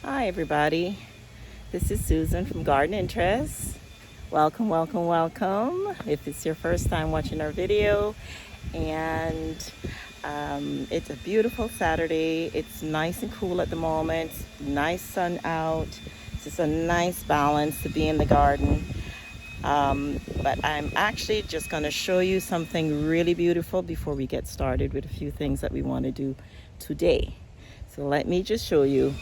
Hi everybody, this is Susan from Garden Interests. Welcome, welcome, welcome. If it's your first time watching our video, and it's a beautiful Saturday. It's nice and cool at the moment, nice sun out. It's just a nice balance to be in the garden. But I'm actually just going to show you something really beautiful before we get started with a few things that we want to do today. So let me just show you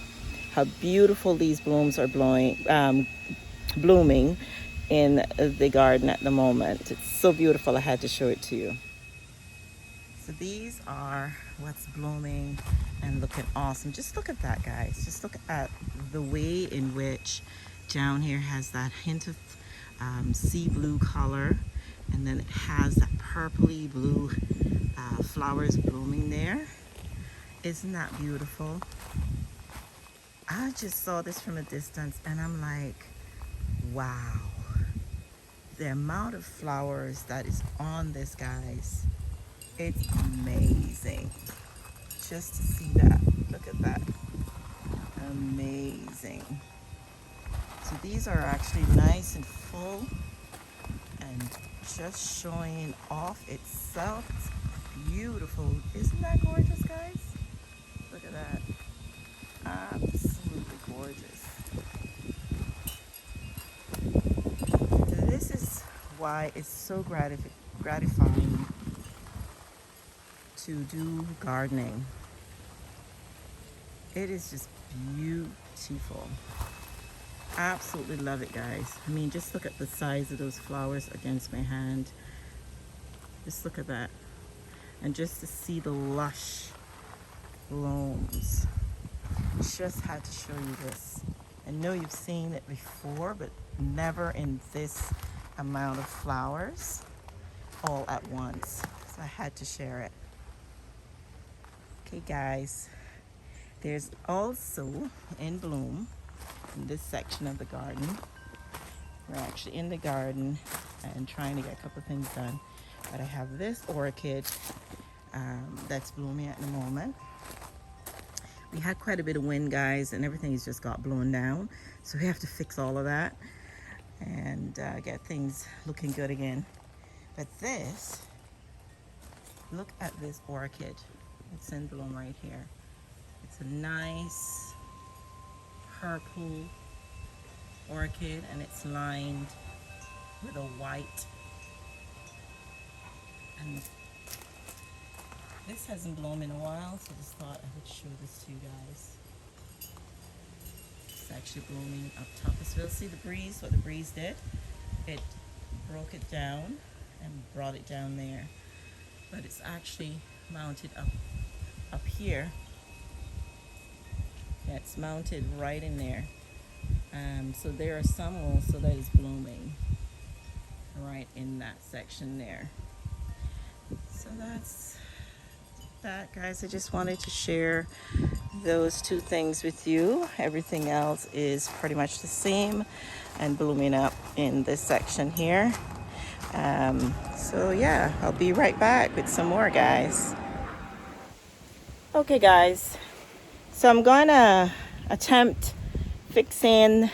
how beautiful these blooms are blooming in the garden at the moment. It's so beautiful, I had to show it to you. So these are what's blooming and looking awesome. Just look at that, guys. Just look at the way in which down here has that hint of sea blue color, and then it has that purpley blue flowers blooming there. Isn't that beautiful? I just saw this from a distance and I'm like, wow, the amount of flowers that is on this, guys, it's amazing. Just to see that, look at that, amazing. So these are actually nice and full and just showing off itself. It's beautiful. Isn't that gorgeous, guys? Look at that. Absolutely gorgeous. This is why it's so gratifying to do gardening. It is just beautiful. Absolutely love it, guys. I mean, just look at the size of those flowers against my hand. Just look at that. And just to see the lush blooms. Just had to show you this. I know you've seen it before, but never in this amount of flowers all at once. So I had to share it. Okay, guys, there's also in bloom in this section of the garden. We're actually in the garden and trying to get a couple of things done. But I have this orchid that's blooming at the moment. We had quite a bit of wind, guys, and everything's just got blown down. So we have to fix all of that and get things looking good again. But this, look at this orchid. It's in bloom right here. It's a nice purple orchid and it's lined with a white. And this hasn't bloomed in a while, so I just thought I would show this to you guys. It's actually blooming up top as well. See the breeze, what the breeze did? It broke it down and brought it down there. But it's actually mounted up here. Yeah, it's mounted right in there. So there are some also that is blooming right in that section there. So that's that, guys. I just wanted to share those two things with you. Everything else is pretty much the same and blooming up in this section here. So yeah, I'll be right back with some more, guys. Okay, guys, so I'm gonna attempt fixing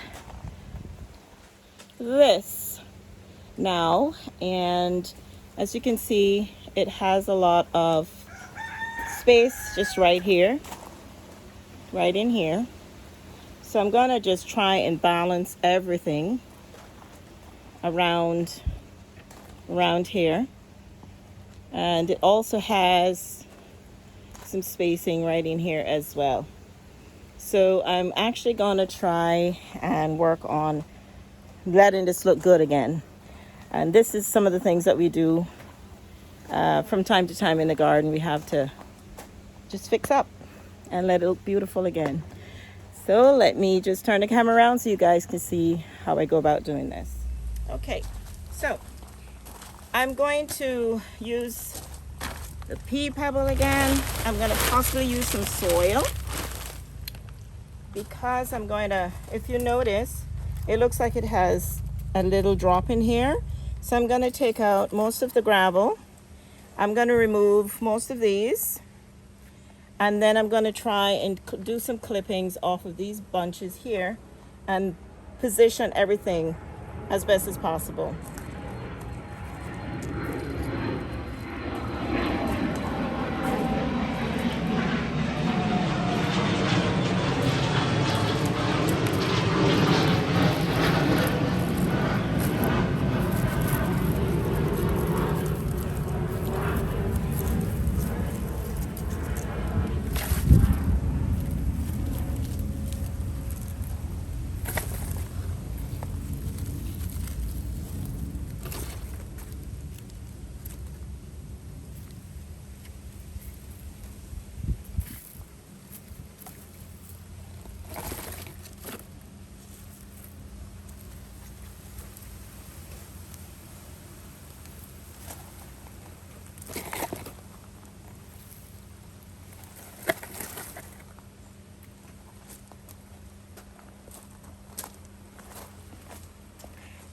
this now, and as you can see, it has a lot of space just right here, right in here. So I'm gonna just try and balance everything around here, and it also has some spacing right in here as well. So I'm actually gonna try and work on letting this look good again. And this is some of the things that we do from time to time in the garden. We have to just fix up and let it look beautiful again. So let me just turn the camera around so you guys can see how I go about doing this. Okay, so I'm going to use the pea pebble again. I'm going to possibly use some soil because I'm going to, if you notice, it looks like it has a little drop in here. So I'm going to take out most of the gravel. I'm going to remove most of these. And then I'm going to try and do some clippings off of these bunches here and position everything as best as possible.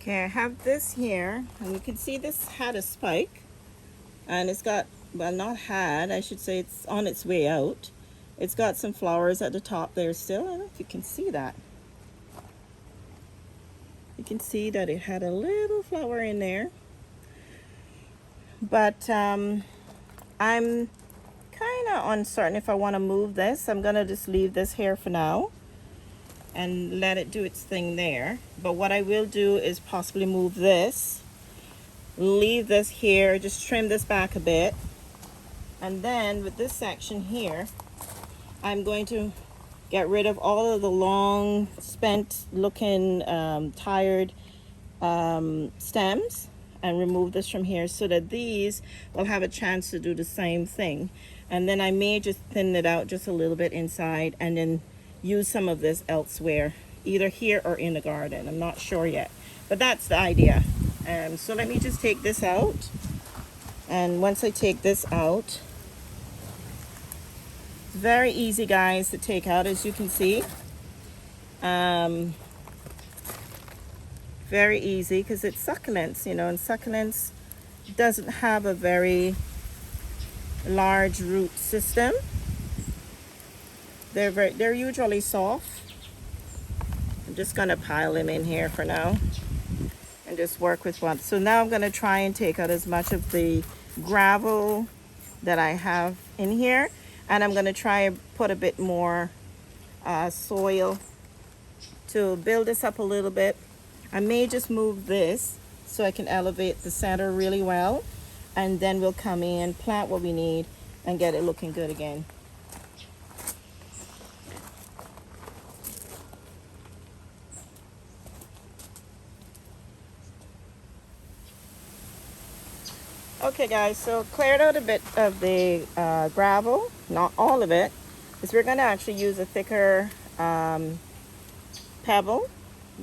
Okay, I have this here, and you can see this had a spike, and it's got, well, not had, I should say it's on its way out. It's got some flowers at the top there still. I don't know if you can see that. You can see that it had a little flower in there. But I'm kind of uncertain if I want to move this. I'm going to just leave this here for now and let it do its thing there. But what I will do is possibly move this, leave this here, just trim this back a bit, and then with this section here I'm going to get rid of all of the long spent looking tired stems and remove this from here so that these will have a chance to do the same thing. And then I may just thin it out just a little bit inside and then use some of this elsewhere, either here or in the garden. I'm not sure yet, but that's the idea. So let me just take this out, and once I take this out, it's very easy, guys, to take out, as you can see. Very easy because it's succulents, you know, and succulents doesn't have a very large root system. They're usually soft. I'm just gonna pile them in here for now and just work with one. So now I'm gonna try and take out as much of the gravel that I have in here, and I'm gonna try and put a bit more soil to build this up a little bit. I may just move this so I can elevate the center really well, and then we'll come in, plant what we need, and get it looking good again. Okay guys, so cleared out a bit of the gravel, not all of it, because we're going to actually use a thicker pebble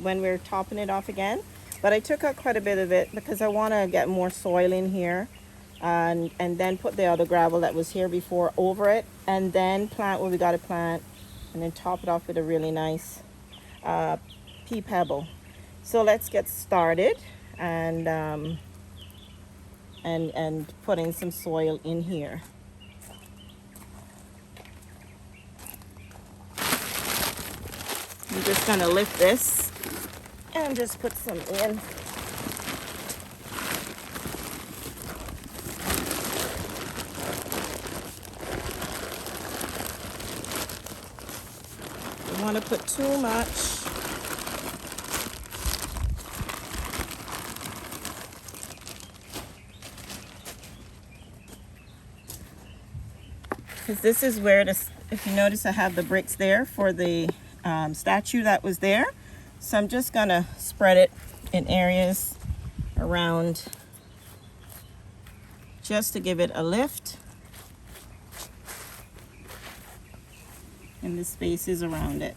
when we're topping it off again. But I took out quite a bit of it because I want to get more soil in here, and then put the other gravel that was here before over it, and then plant what we got to plant, and then top it off with a really nice pea pebble. So let's get started and putting some soil in here. I'm just going to lift this and just put some in. Don't want to put too much. Because this is where this, if you notice, I have the bricks there for the statue that was there. So I'm just gonna spread it in areas around just to give it a lift in the spaces around it.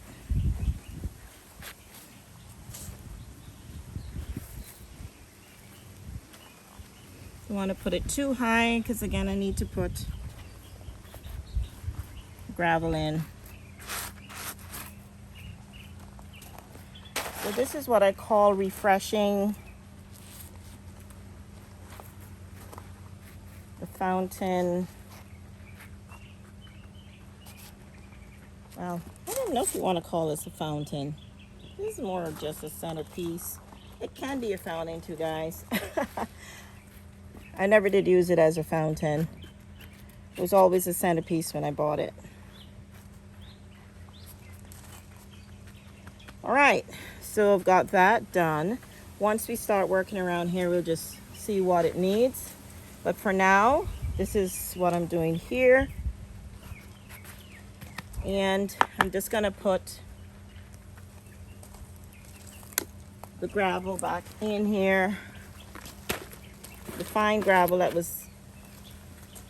Don't want to put it too high because again I need to put gravel in. So this is what I call refreshing the fountain don't know if you want to call this a fountain. This is more of just a centerpiece. It can be a fountain too, guys. I never did use it as a fountain. It was always a centerpiece when I bought it. All right, so I've got that done. Once we start working around here, we'll just see what it needs. But for now, this is what I'm doing here. And I'm just gonna put the gravel back in here. The fine gravel that was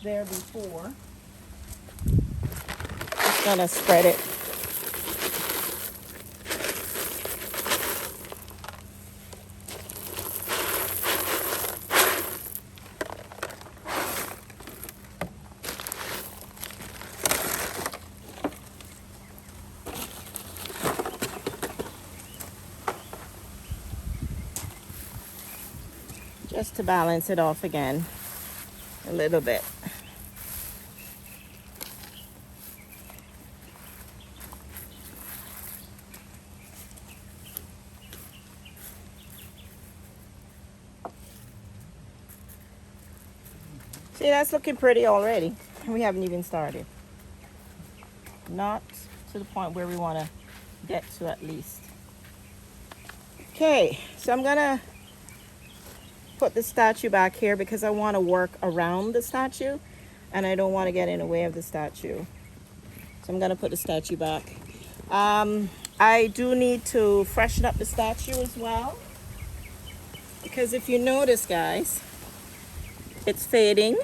there before. Just gonna spread it. Just to balance it off again a little bit. See, that's looking pretty already. We haven't even started. Not to the point where we want to get to at least. Okay, so I'm gonna put the statue back here because I want to work around the statue and I don't want to get in the way of the statue. So I'm going to put the statue back. I do need to freshen up the statue as well, because if you notice, guys, it's fading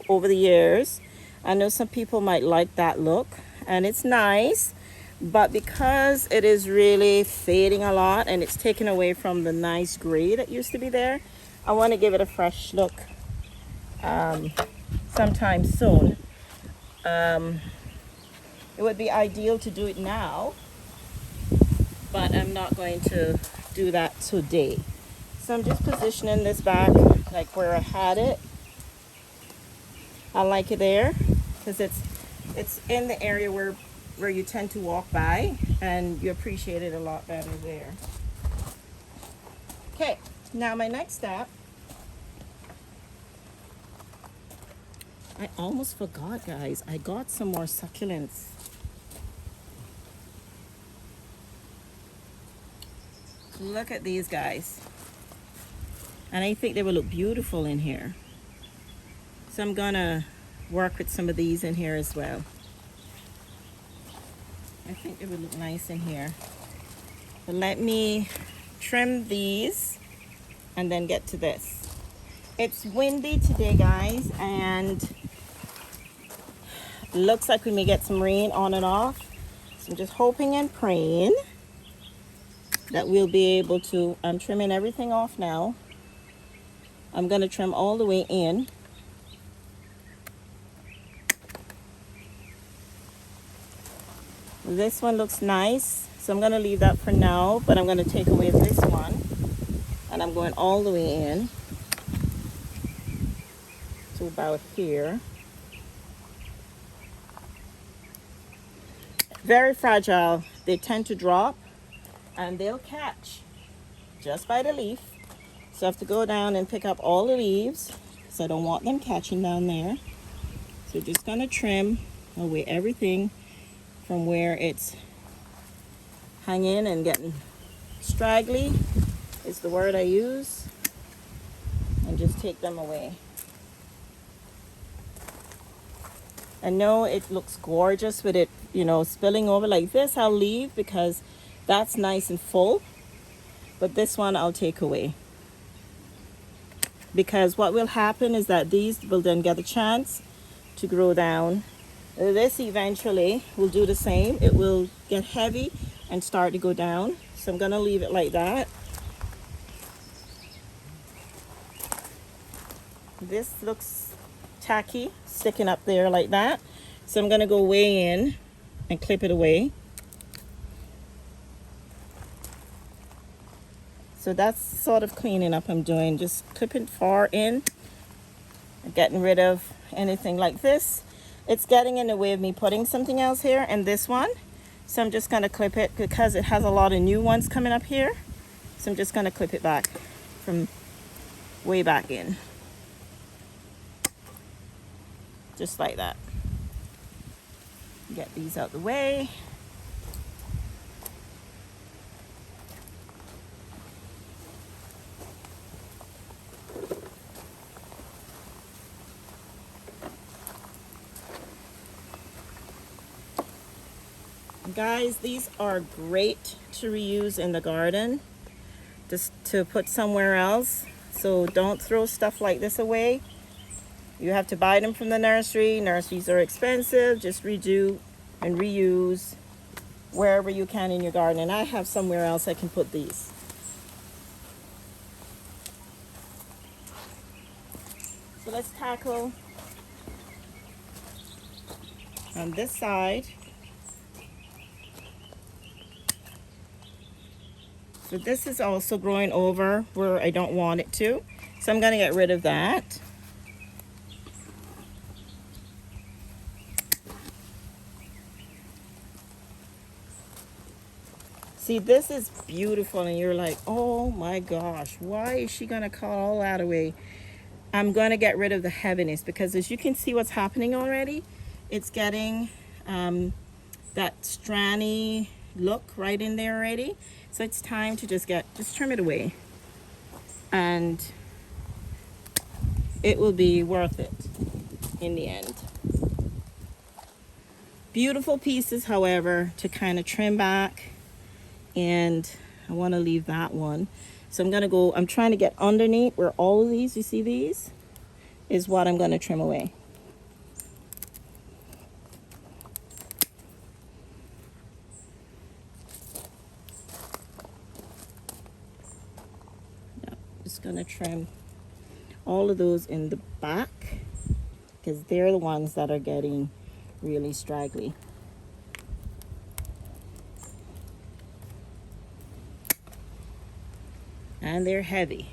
over the years. I know some people might like that look and it's nice, but because it is really fading a lot and it's taken away from the nice gray that used to be there, I want to give it a fresh look sometime soon. It would be ideal to do it now, but I'm not going to do that today. So I'm just positioning this back like where I had it. I like it there because it's in the area where you tend to walk by and you appreciate it a lot better there. Okay, now my next step, I almost forgot, guys. I got some more succulents. Look at these guys. And I think they will look beautiful in here. So I'm gonna work with some of these in here as well. I think it would look nice in here. But let me trim these and then get to this. It's windy today, guys, and looks like we may get some rain on and off. So I'm just hoping and praying that we'll be able to, I'm trimming everything off now. I'm gonna trim all the way in. This one looks nice, so I'm gonna leave that for now, but I'm gonna take away this one and I'm going all the way in to about here. Very fragile. They tend to drop and they'll catch just by the leaf. So I have to go down and pick up all the leaves because I don't want them catching down there. So just gonna trim away everything from where it's hanging and getting straggly is the word I use, and just take them away. I know it looks gorgeous with it, you know, spilling over like this. I'll leave because that's nice and full, but this one I'll take away, because what will happen is that these will then get a chance to grow down. This eventually will do the same. It will get heavy and start to go down. So I'm gonna leave it like that. This looks tacky, sticking up there like that. So I'm gonna go way in and clip it away. So that's sort of cleaning up I'm doing, just clipping far in, getting rid of anything like this. It's getting in the way of me putting something else here, and this one So I'm just gonna clip it because it has a lot of new ones coming up here. So I'm just gonna clip it back from way back in. Just like that. Get these out the way. Guys, these are great to reuse in the garden, just to put somewhere else. So don't throw stuff like this away. You have to buy them from the nursery. Nurseries are expensive. Just redo and reuse wherever you can in your garden. And I have somewhere else I can put these. So let's tackle on this side. So this is also growing over where I don't want it to. So I'm going to get rid of that. See, this is beautiful and you're like, oh my gosh, why is she going to cut all that away? I'm going to get rid of the heaviness because as you can see what's happening already, it's getting that strandy look right in there already. So it's time to just trim it away. And it will be worth it in the end. Beautiful pieces, however, to kind of trim back. And I want to leave that one. So I'm trying to get underneath where all of these, you see these, is what I'm going to trim away. Just going to trim all of those in the back because they're the ones that are getting really straggly. And they're heavy.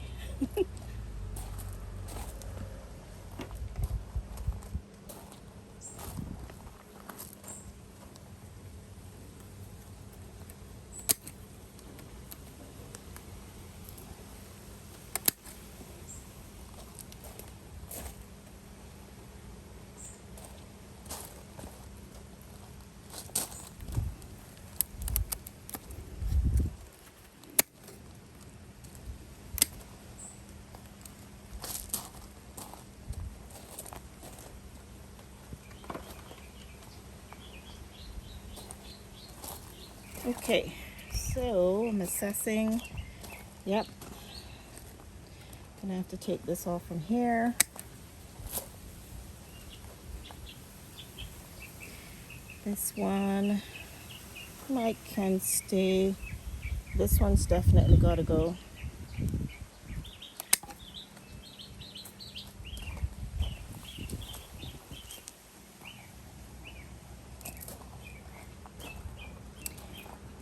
Okay, so I'm assessing. Yep. Gonna have to take this off from here. This one can stay. This one's definitely gotta go.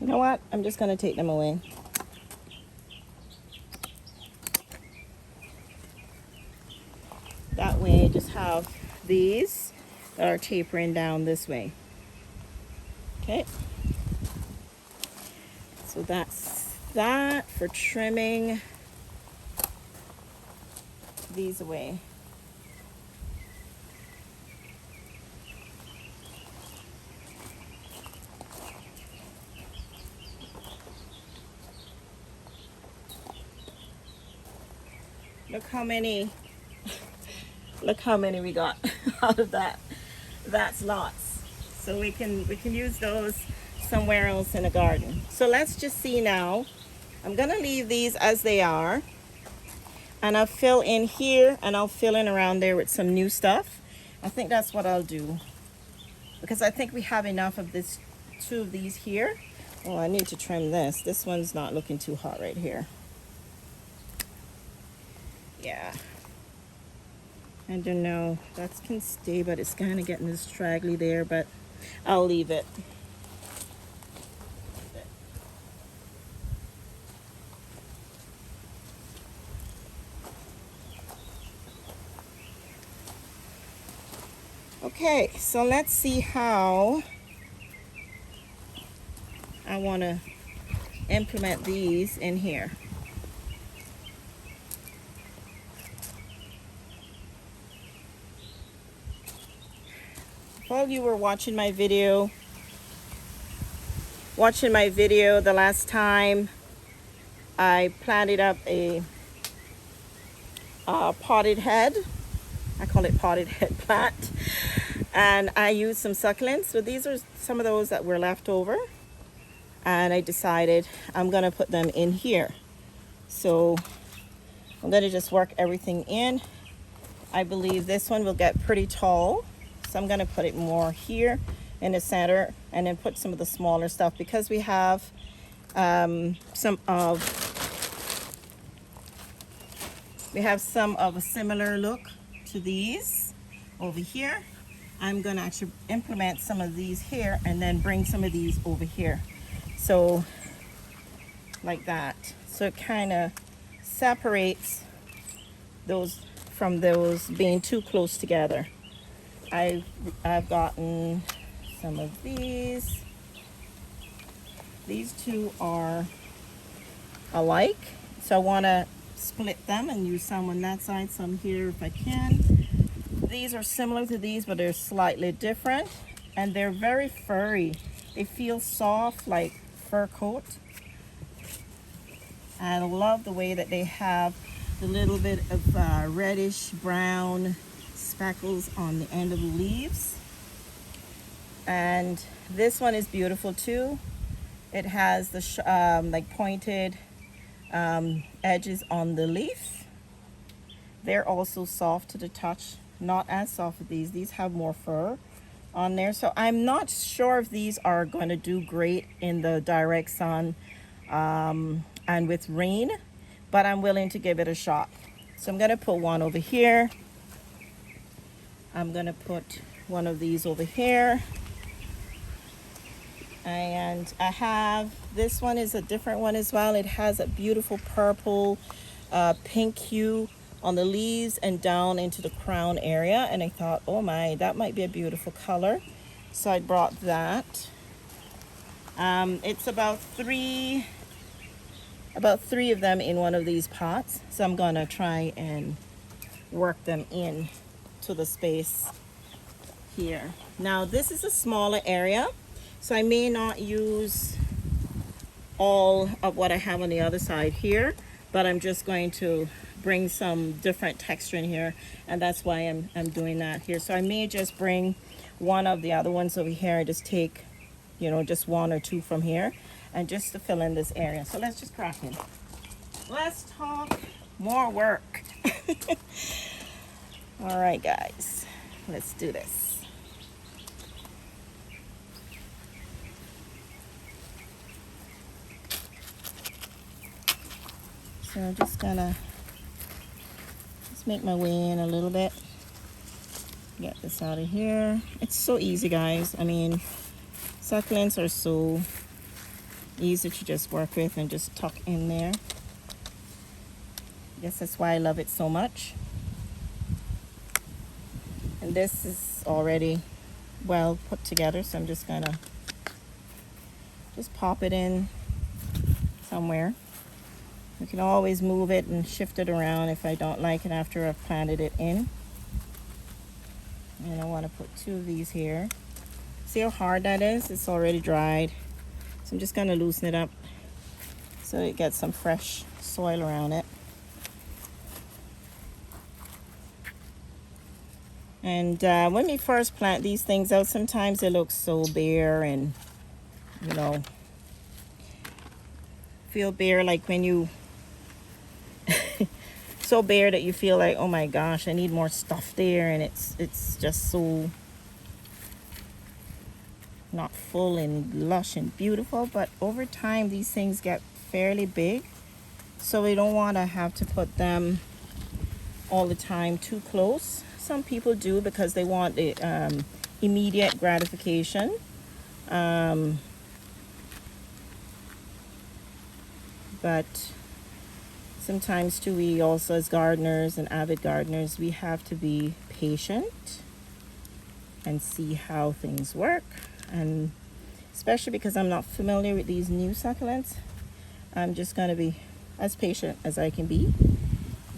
You know what? I'm just gonna take them away. That way I just have these that are tapering down this way. Okay. So that's that for trimming these away. Look how many we got out of that. That's lots. So we can use those somewhere else in a garden. So let's just see now. I'm gonna leave these as they are. And I'll fill in here and I'll fill in around there with some new stuff. I think that's what I'll do. Because I think we have enough of this, 2 of these here. Oh, I need to trim this. This one's not looking too hot right here. Yeah. I don't know. That can stay, but it's kind of getting this straggly there, but I'll leave it. Okay, so let's see how I want to implement these in here. While you were watching my video the last time, I planted up a potted head. I call it potted head plant. And I used some succulents. So these are some of those that were left over. And I decided I'm going to put them in here. So I'm going to just work everything in. I believe this one will get pretty tall. So I'm going to put it more here in the center and then put some of the smaller stuff because we have some of a similar look to these over here. I'm going to actually implement some of these here and then bring some of these over here. So like that. So it kind of separates those from those being too close together. I've gotten some of these. These two are alike. So I want to split them and use some on that side, some here if I can. These are similar to these, but they're slightly different. And they're very furry. They feel soft like fur coat. I love the way that they have the little bit of reddish brown speckles on the end of the leaves. And this one is beautiful too. It has the like pointed edges on the leaf. They're also soft to the touch, not as soft as these. These have more fur on there. So I'm not sure if these are going to do great in the direct sun and with rain, but I'm willing to give it a shot. So I'm going to put one over here. I'm going to put one of these over here. And I have, this one is a different one as well. It has a beautiful purple, pink hue on the leaves and down into the crown area. And I thought, oh my, that might be a beautiful color. So I brought that. It's about three of them in one of these pots. So I'm gonna try and work them in to the space here. Now this is a smaller area, so I may not use all of what I have on the other side here, but I'm just going to bring some different texture in here, and that's why I'm doing that here. So I may just bring one of the other ones over here and just take, you know, just one or two from here and just to fill in this area. So let's just crack in. Let's talk more work. All right, guys, let's do this. So I'm just gonna make my way in a little bit. Get this out of here. It's so easy, guys. I mean, succulents are so easy to just work with and just tuck in there. I guess that's why I love it so much. And this is already well put together, so I'm just gonna just pop it in somewhere. You can always move it and shift it around if I don't like it after I've planted it in. And I want to put two of these here. See how hard that is? It's already dried. So I'm just going to loosen it up so it gets some fresh soil around it. And when we first plant these things out, sometimes they look so bare and, you know, feel bare, like when you so bare that you feel like, oh my gosh, I need more stuff there, and it's just so not full and lush and beautiful. But over time these things get fairly big, so we don't want to have to put them all the time too close. Some people do because they want the immediate gratification. But sometimes too, we also, as gardeners and avid gardeners, we have to be patient and see how things work. And especially because I'm not familiar with these new succulents. I'm just going to be as patient as I can be.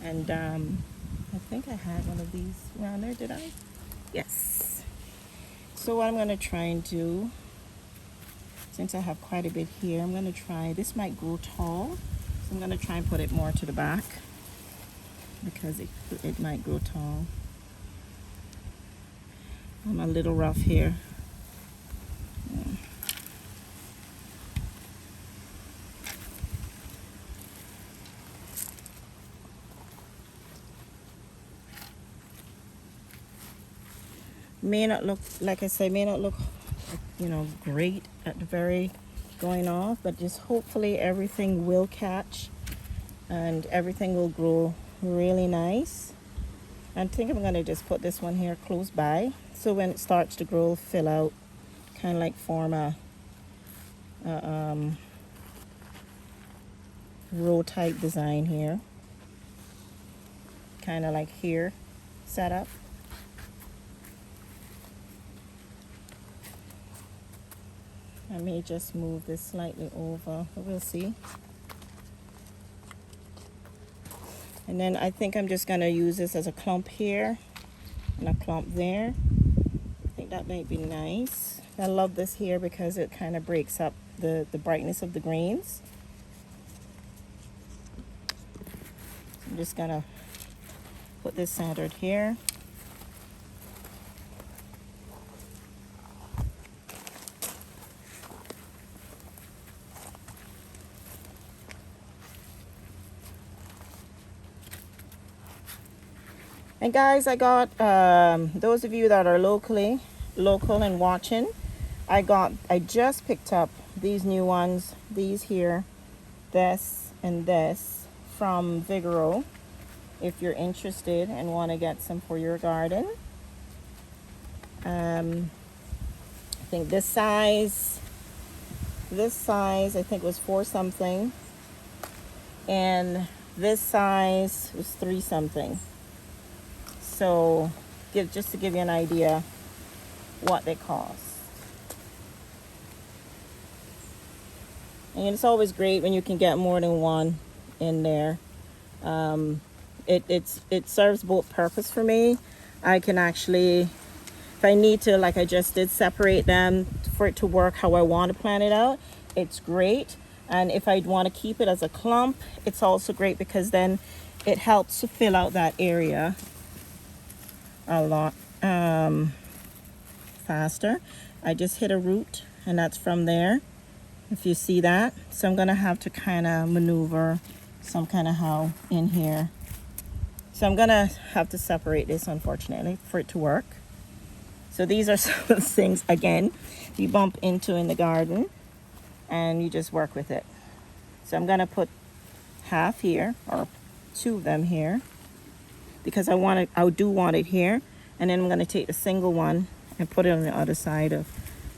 And I think I had one of these around there, did I? Yes. So what I'm going to try and do, since I have quite a bit here, I'm going to try, this might grow tall, so I'm going to try and put it more to the back because it might grow tall. I'm a little rough here. Yeah. May not look, like I say, may not look, you know, great at the very going off, but just hopefully everything will catch and everything will grow really nice. I think I'm going to just put this one here close by, so when it starts to grow, fill out, kind of like form a row type design here, kind of like here set up. I may just move this slightly over, but we'll see. And then I think I'm just going to use this as a clump here and a clump there. I think that might be nice. I love this here because it kind of breaks up the brightness of the greens. So I'm just going to put this centered here. And guys, I got, those of you that are local and watching, I just picked up these new ones, these here, this and this from Vigoro. If you're interested and want to get some for your garden. I think this size I think was 4 something. And this size was 3 something. So just to give you an idea what they cost. And it's always great when you can get more than one in there. It serves both purpose for me. I can actually, if I need to, like I just did, separate them for it to work how I want to plan it out. It's great. And if I want to keep it as a clump, it's also great because then it helps to fill out that area a lot faster. I just hit a root and that's from there, if you see that. So I'm gonna have to kind of maneuver some kind of how in here. So I'm gonna have to separate this, unfortunately, for it to work. So these are some of the things, again, you bump into in the garden and you just work with it. So I'm gonna put half here, or 2 of them here, because I do want it here. And then I'm going to take the single one and put it on the other side of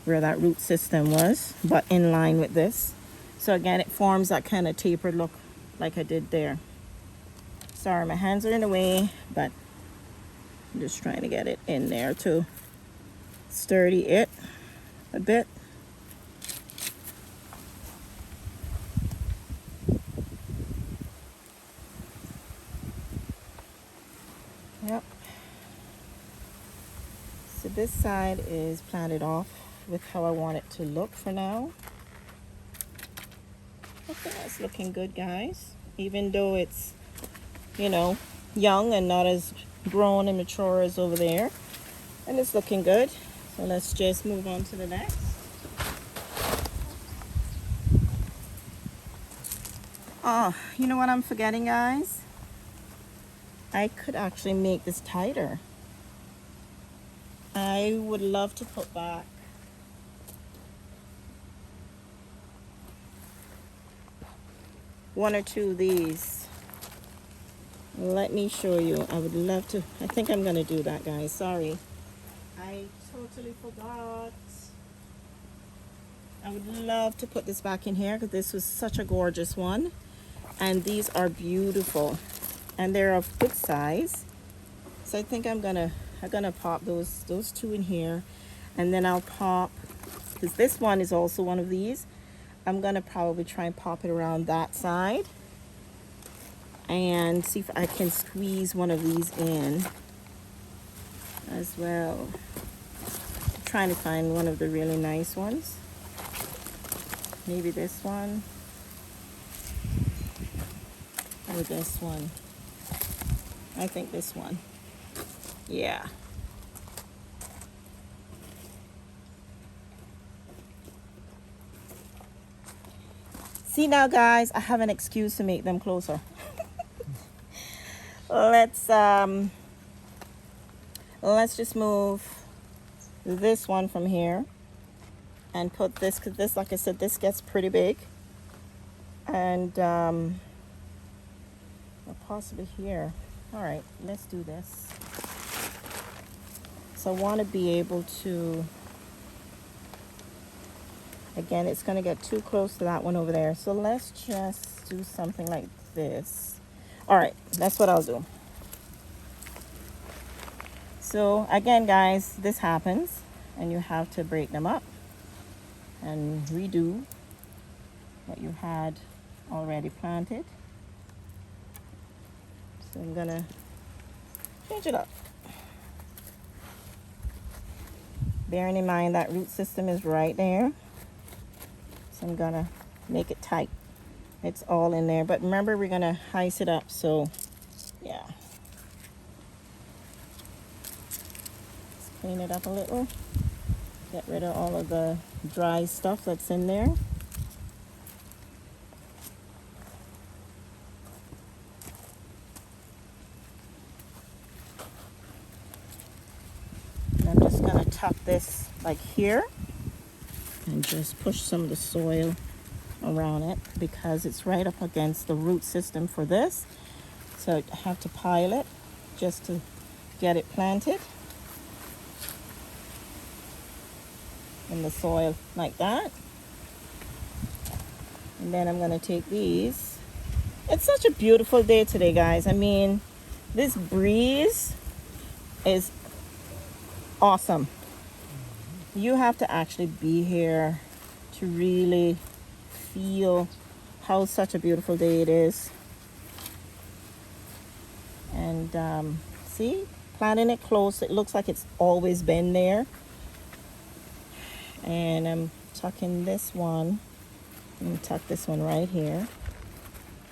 where that root system was, but in line with this. So again, it forms that kind of tapered look like I did there. Sorry, my hands are in the way, but I'm just trying to get it in there to sturdy it a bit. Yep. So this side is planted off with how I want it to look for now. I think that's looking good, guys. Even though it's, you know, young and not as grown and mature as over there. And it's looking good. So let's just move on to the next. Oh, you know what I'm forgetting, guys? I could actually make this tighter. I would love to put back one or two of these. Let me show you. I would love to. I think I'm going to do that, guys. Sorry. I totally forgot. I would love to put this back in here because this was such a gorgeous one. And these are beautiful. And they're of good size. So I think I'm gonna pop those 2 in here. And then I'll pop because this one is also one of these. I'm gonna probably try and pop it around that side and see if I can squeeze one of these in as well. I'm trying to find one of the really nice ones. Maybe this one or this one. I think this one. Yeah. See now, guys, I have an excuse to make them closer. Let's just move this one from here and put this, because this, like I said, this gets pretty big. And or possibly here. All right, let's do this. So I want to be able to, again, it's going to get too close to that one over there. So let's just do something like this. All right, that's what I'll do. So again, guys, this happens and you have to break them up and redo what you had already planted. So I'm gonna change it up. Bearing in mind that root system is right there. So I'm gonna make it tight. It's all in there, but remember we're gonna ice it up, so yeah. Let's clean it up a little. Get rid of all of the dry stuff that's in there. And I'm just gonna tuck this like here and just push some of the soil around it because it's right up against the root system for this. So I have to pile it just to get it planted in the soil like that. And then I'm gonna take these. It's such a beautiful day today, guys. I mean, this breeze is awesome. You have to actually be here to really feel how such a beautiful day it is. And see, planting it close, it looks like it's always been there. And I'm tucking this one. I'm gonna tuck this one right here.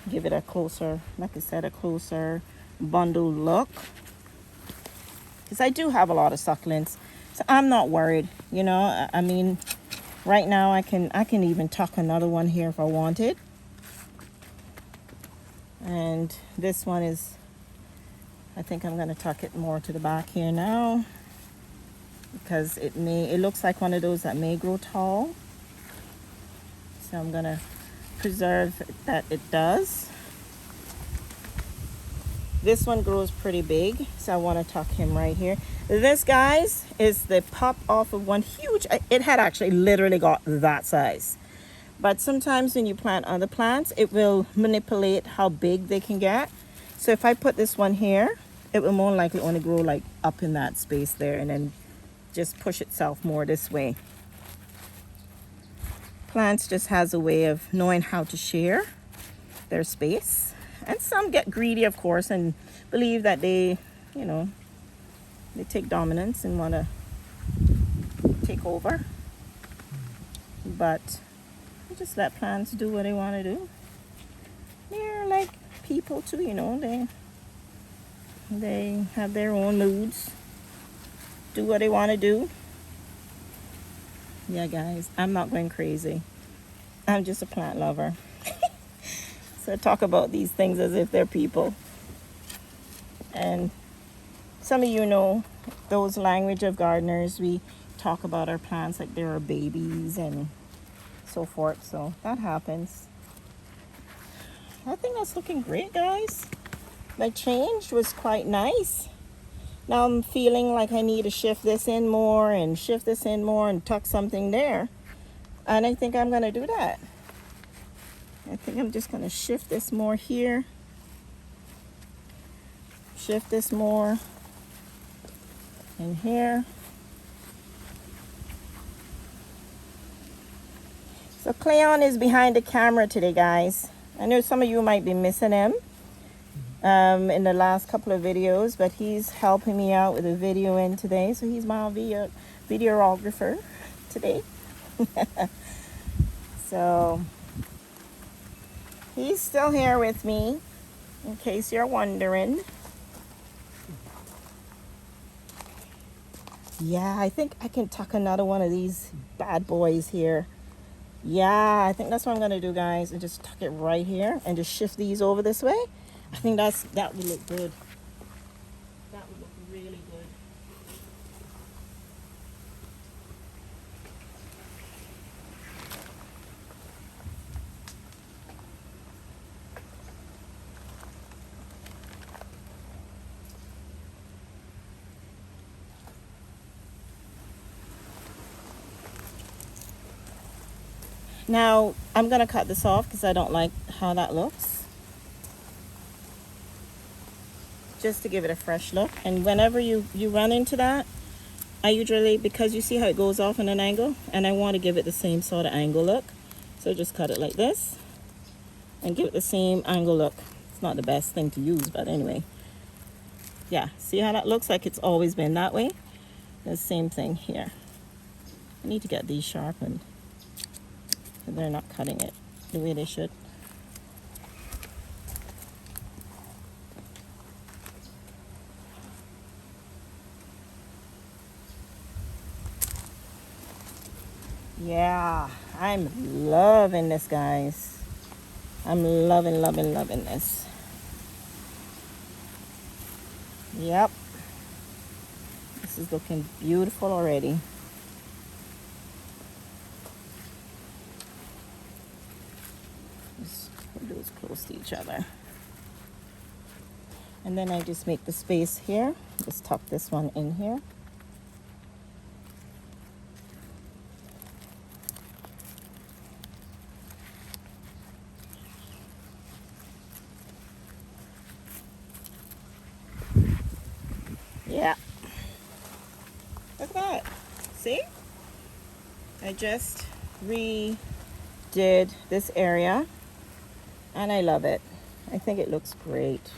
Give it a closer, like I said, a closer bundle look. Because I do have a lot of succulents, so I'm not worried. You know, I mean, right now I can even tuck another one here if I wanted. And this one is, I think I'm gonna tuck it more to the back here now, because it looks like one of those that may grow tall. So I'm gonna preserve that it does. This one grows pretty big, so I want to tuck him right here. This, guys, is the pop off of one huge, it had actually literally got that size. But sometimes when you plant other plants, it will manipulate how big they can get. So if I put this one here, it will more likely only grow like up in that space there and then just push itself more this way. Plants just has a way of knowing how to share their space. And some get greedy, of course, and believe that they, you know, they take dominance and want to take over. But you just let plants do what they want to do. They're like people too, you know. They have their own moods. Do what they want to do. Yeah, guys, I'm not going crazy. I'm just a plant lover. So I talk about these things as if they're people. And some of you know those language of gardeners. We talk about our plants like they're our babies and so forth. So that happens. I think that's looking great, guys. My change was quite nice. Now I'm feeling like I need to shift this in more and shift this in more and tuck something there. And I think I'm going to do that. I think I'm just going to shift this more here. Shift this more in here. So Cleon is behind the camera today, guys. I know some of you might be missing him in the last couple of videos, but he's helping me out with a video in today. So he's my videographer today. So he's still here with me, in case you're wondering. Yeah, I think I can tuck another one of these bad boys here. Yeah, I think that's what I'm gonna do, guys, and just tuck it right here and just shift these over this way. I think that would look good. That would look really good. Now, I'm going to cut this off because I don't like how that looks. Just to give it a fresh look. And whenever you run into that, I usually, because you see how it goes off in an angle, and I want to give it the same sort of angle look. So just cut it like this and give it the same angle look. It's not the best thing to use, but anyway. Yeah, see how that looks like it's always been that way? The same thing here. I need to get these sharpened. They're not cutting it the way they should. Yeah, I'm loving this, guys. I'm loving this. Yep. This is looking beautiful already. Put those close to each other. And then I just make the space here. Just tuck this one in here. Yeah. Look at that. See? I just redid this area and I love it. I think it looks great.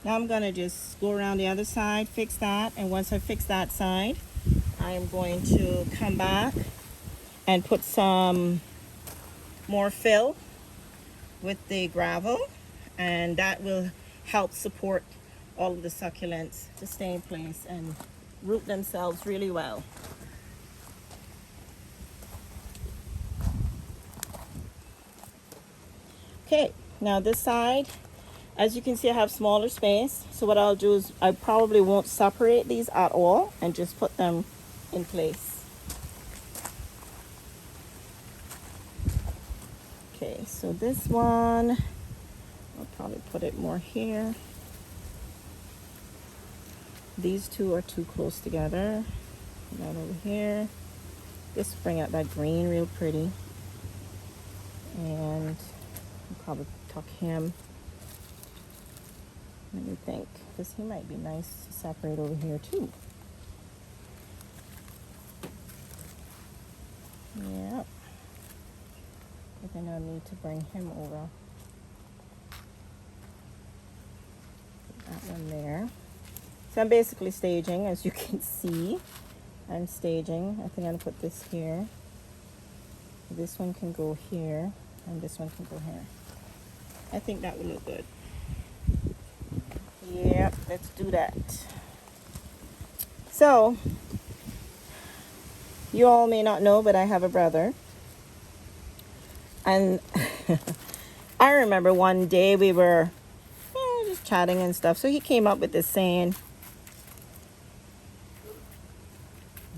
Now I'm gonna just go around the other side, fix that, and once I fix that side, I am going to come back and put some more fill with the gravel, and that will help support all of the succulents to stay in place and root themselves really well. Okay, now this side, as you can see, I have smaller space. So what I'll do is I probably won't separate these at all and just put them in place. Okay, so this one, I'll probably put it more here. These two are too close together. That over here. Just bring out that green real pretty. And I'll probably tuck him. Let me think, because he might be nice to separate over here too. Yep. I think I need to bring him over. Put that one there. So I'm basically staging, as you can see. I'm staging. I think I'm going to put this here. This one can go here, and this one can go here. I think that will look good. Yeah, let's do that. So, you all may not know, but I have a brother. And I remember one day we were just chatting and stuff. So he came up with this saying,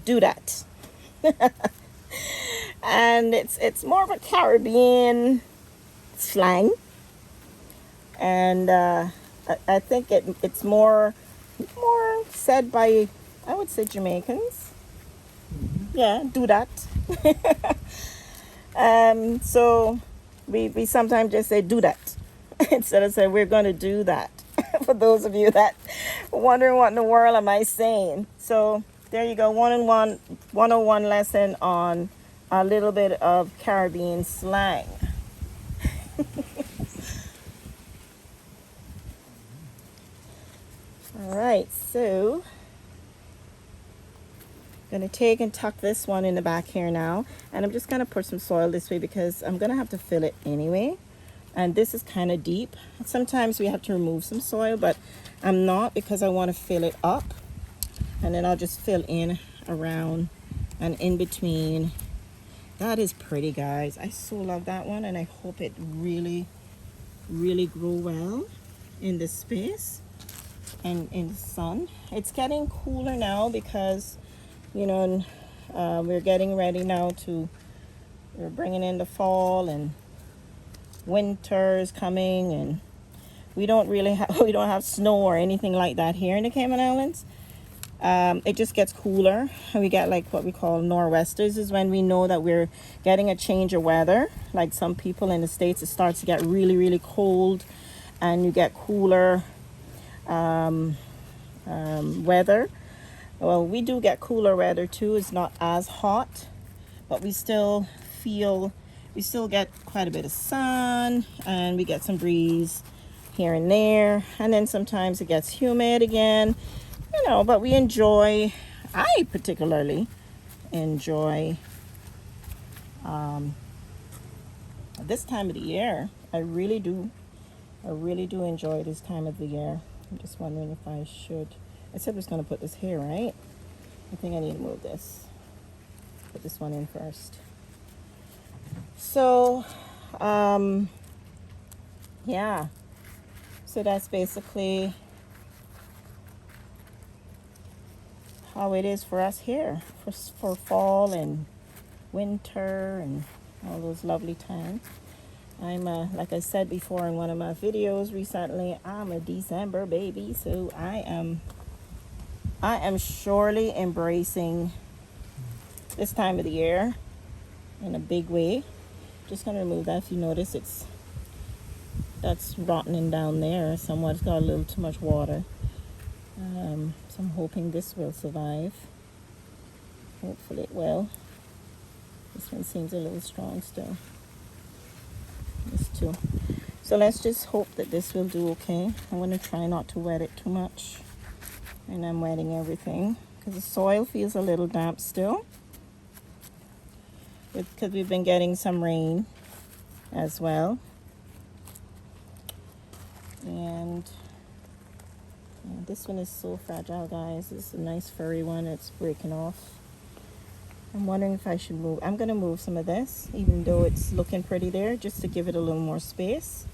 do that. And it's more of a Caribbean slang. And I think it's more said by, I would say, Jamaicans. Yeah, do that. So we sometimes just say do that instead of saying we're going to do that. For those of you that are wondering what in the world am I saying. So there you go, 101 lesson on a little bit of Caribbean slang. All right, so I'm going to take and tuck this one in the back here now, and I'm just going to put some soil this way because I'm going to have to fill it anyway. And this is kind of deep. Sometimes we have to remove some soil, but I'm not, because I want to fill it up. And then I'll just fill in around and in between. That is pretty, guys. I so love that one, and I hope it really grow well in this space and in the sun. It's getting cooler now because, you know, we're getting ready now we're bringing in the fall, and winter is coming, and we don't have snow or anything like that here in the Cayman Islands. It just gets cooler, and we get like what we call nor'westers, is when we know that we're getting a change of weather. Like some people in the States, it starts to get really cold, and you get cooler weather. Well, we do get cooler weather too. It's not as hot, but we still get quite a bit of sun, and we get some breeze here and there, and then sometimes it gets humid again, you know. But I particularly enjoy this time of the year. I really do enjoy this time of the year. I'm just wondering if I said I was going to put this here, right? I think I need to move this. Put this one in first. So, yeah. So that's basically how it is for us here for fall and winter and all those lovely times. I'm like I said before in one of my videos recently, I'm a December baby, so I am surely embracing this time of the year in a big way. Just gonna remove that. If you notice, that's rotting down there somewhat. It's got a little too much water. So I'm hoping this will survive. Hopefully it will. This one seems a little strong still. This too. So let's just hope that this will do okay. I'm going to try not to wet it too much. And I'm wetting everything because the soil feels a little damp still. Because we've been getting some rain as well. And this one is so fragile, guys. This is a nice furry one. It's breaking off. I'm wondering if I should move. I'm going to move some of this, even though it's looking pretty there, just to give it a little more space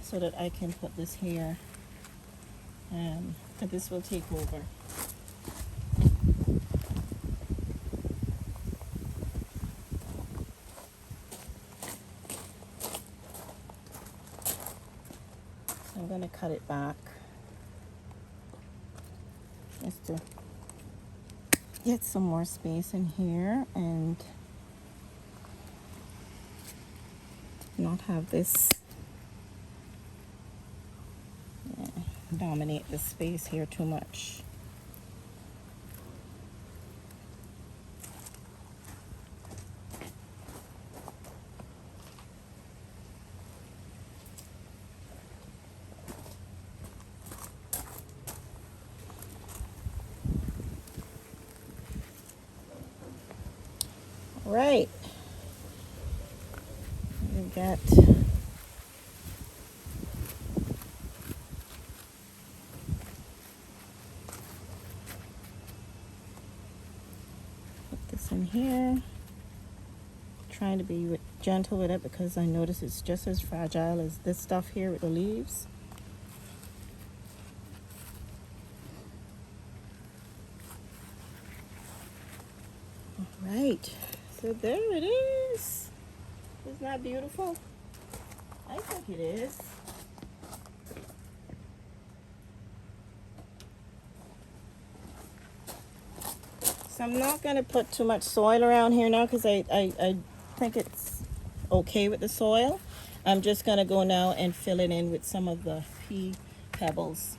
so that I can put this here. And this will take over. So I'm going to cut it back just to get some more space in here and not have this dominate the space here too much. Right, we got put this in here. Trying to be gentle with it because I notice it's just as fragile as this stuff here with the leaves. All right. So there it is. Isn't that beautiful? I think it is. So I'm not going to put too much soil around here now because I think it's okay with the soil. I'm just going to go now and fill it in with some of the pea pebbles.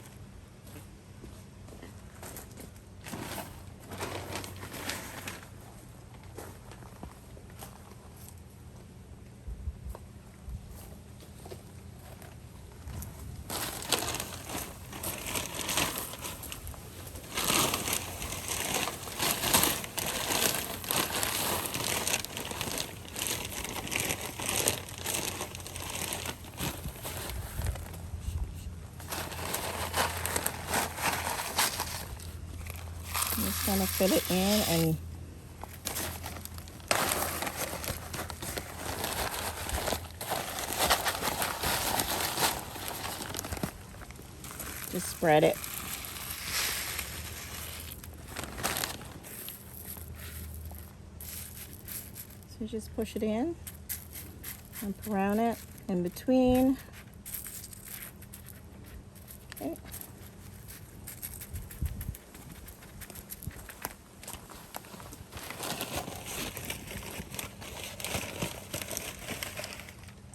kind of fill it in and just spread it. So just push it in and around it in between. Okay.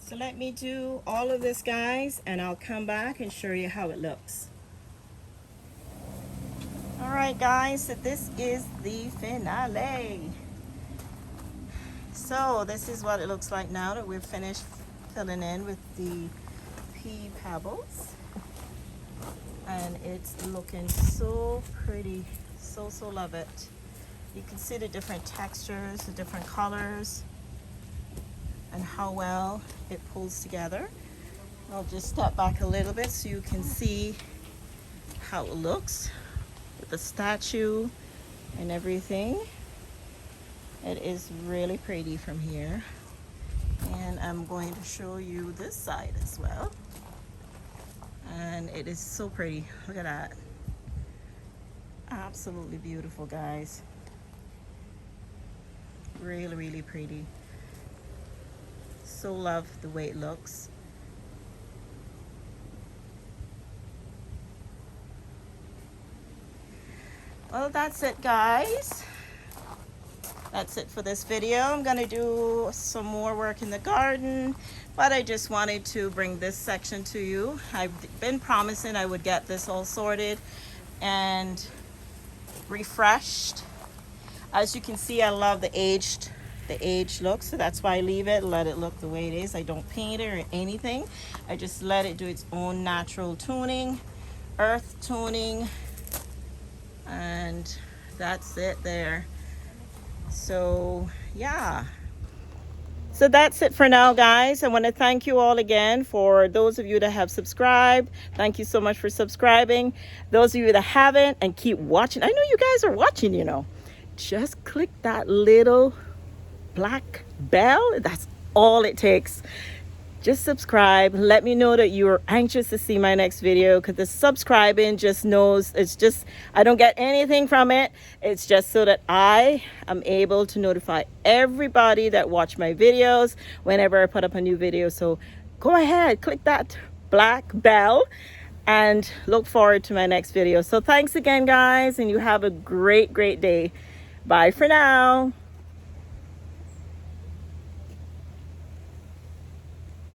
So let me do all of this, guys, and I'll come back and show you how it looks. All right, guys, so this is the finale. So this is what it looks like now that we've finished filling in with the pea pebbles. And it's looking so pretty. So love it. You can see the different textures, the different colors, and how well it pulls together. I'll just step back a little bit so you can see how it looks with the statue and everything. It is really pretty from here. And I'm going to show you this side as well. And it is so pretty. Look at that. Absolutely beautiful, guys. Really pretty. So love the way it looks. Well, that's it, guys. That's it for this video. I'm gonna do some more work in the garden, but I just wanted to bring this section to you. I've been promising I would get this all sorted and refreshed. As you can see, I love the aged look, so that's why I leave it, let it look the way it is. I don't paint it or anything. I just let it do its own natural tuning, earth tuning, and that's it there. So yeah, so that's it for now, guys. I want to thank you all again. For those of you that have subscribed, thank you so much for subscribing. Those of you that haven't and keep watching, I know you guys are watching, you know, just click that little black bell. That's all it takes. Just subscribe. Let me know that you're anxious to see my next video, because the subscribing just knows, it's just, I don't get anything from it. It's just so that I am able to notify everybody that watch my videos whenever I put up a new video. So go ahead, click that black bell and look forward to my next video. So thanks again, guys, and you have a great day. Bye for now.